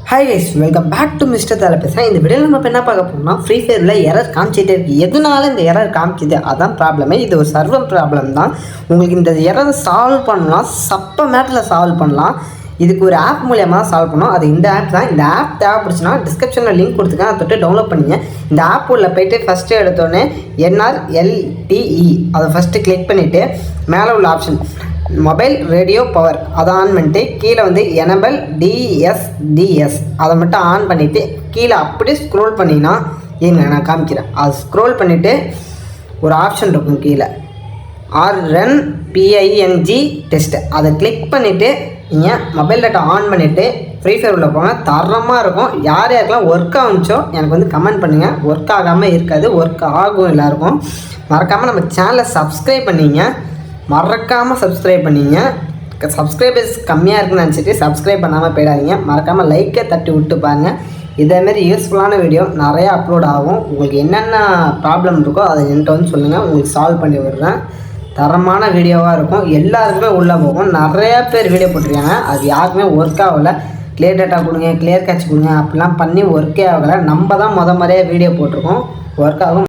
Hi guys, welcome back to mister தலை பேசுகிறேன். இந்த வீடியோவில் நம்ம என்ன பார்க்க போகிறோம்னா, ஃப்ரீ ஃபயரில் எரர் காமிச்சிட்டே இருக்குது. எதனால இந்த எரர் காமிச்சிது அதான் ப்ராப்ளமே. இது ஒரு சர்வர் ப்ராப்ளம் தான். உங்களுக்கு இந்த எரரை சால்வ் பண்ணலாம், சப்ப மேட்டில் சால்வ் பண்ணலாம். இதுக்கு ஒரு ஆப் மூலியமாக சால்வ் பண்ணோம். அது இந்த ஆப் தான். இந்த ஆப் தேவைப்படுச்சுன்னா டிஸ்கிரிப்ஷனில் லிங்க் கொடுத்துருக்கேன், அதை தொட்டு டவுன்லோட் பண்ணிங்க. இந்த ஆப் உள்ள போய்ட்டு ஃபஸ்ட்டு எடுத்தோடனே NRLTE அதை ஃபஸ்ட்டு கிளிக் பண்ணிவிட்டு மேலே உள்ள ஆப்ஷன் மொபைல் ரேடியோ பவர் அதை ஆன் பண்ணிட்டு கீழே வந்து எனபிள் DSDS அதை மட்டும் ஆன் பண்ணிவிட்டு கீழே அப்படியே ஸ்க்ரோல் பண்ணிங்கன்னா ஏங்க நான் காமிக்கிறேன். அது ஸ்க்ரோல் பண்ணிவிட்டு ஒரு ஆப்ஷன் இருக்கும் கீழே RNPING டெஸ்ட்டு அதை கிளிக் பண்ணிவிட்டு நீங்கள் மொபைல் டேட்டா ஆன் பண்ணிவிட்டு ஃப்ரீ ஃபயர் உள்ள போங்க. தரமாக இருக்கும். யார் யாருக்கெல்லாம் ஒர்க் ஆகுச்சோ எனக்கு வந்து கமெண்ட் பண்ணுங்கள். ஒர்க் ஆகாமல் இருக்காது, ஒர்க் ஆகும் எல்லாருக்கும். மறக்காமல் நம்ம சேனலை சப்ஸ்கிரைப் பண்ணிங்க. மறக்காமல் சப்ஸ்கிரைப் பண்ணிங்க. சப்ஸ்கிரைபர்ஸ் கம்மியாக இருக்குன்னு நினச்சிட்டு சப்ஸ்கிரைப் பண்ணாமல் போயிடாதீங்க. மறக்காமல் லைக்கை தட்டி விட்டு பாருங்கள். இதேமாரி யூஸ்ஃபுல்லான வீடியோ நிறையா அப்லோட் ஆகும். உங்களுக்கு என்னென்ன ப்ராப்ளம் இருக்கோ அதை என்கிட்ட வந்து சொல்லுங்கள், உங்களுக்கு சால்வ் பண்ணி விடுறேன். தரமான வீடியோவாக இருக்கும். எல்லாருக்குமே உள்ளே போகும். நிறையா பேர் வீடியோ போட்டிருக்காங்க, அது யாருக்குமே ஒர்க் ஆகலை. கிளியர் டேட்டா கொடுங்க, கிளியர் கேட்ச் கொடுங்க அப்படிலாம் பண்ணி ஒர்க்கே ஆகலை. நம்ம தான் முறையாக வீடியோ போட்டிருக்கோம், ஒர்க் ஆகும்.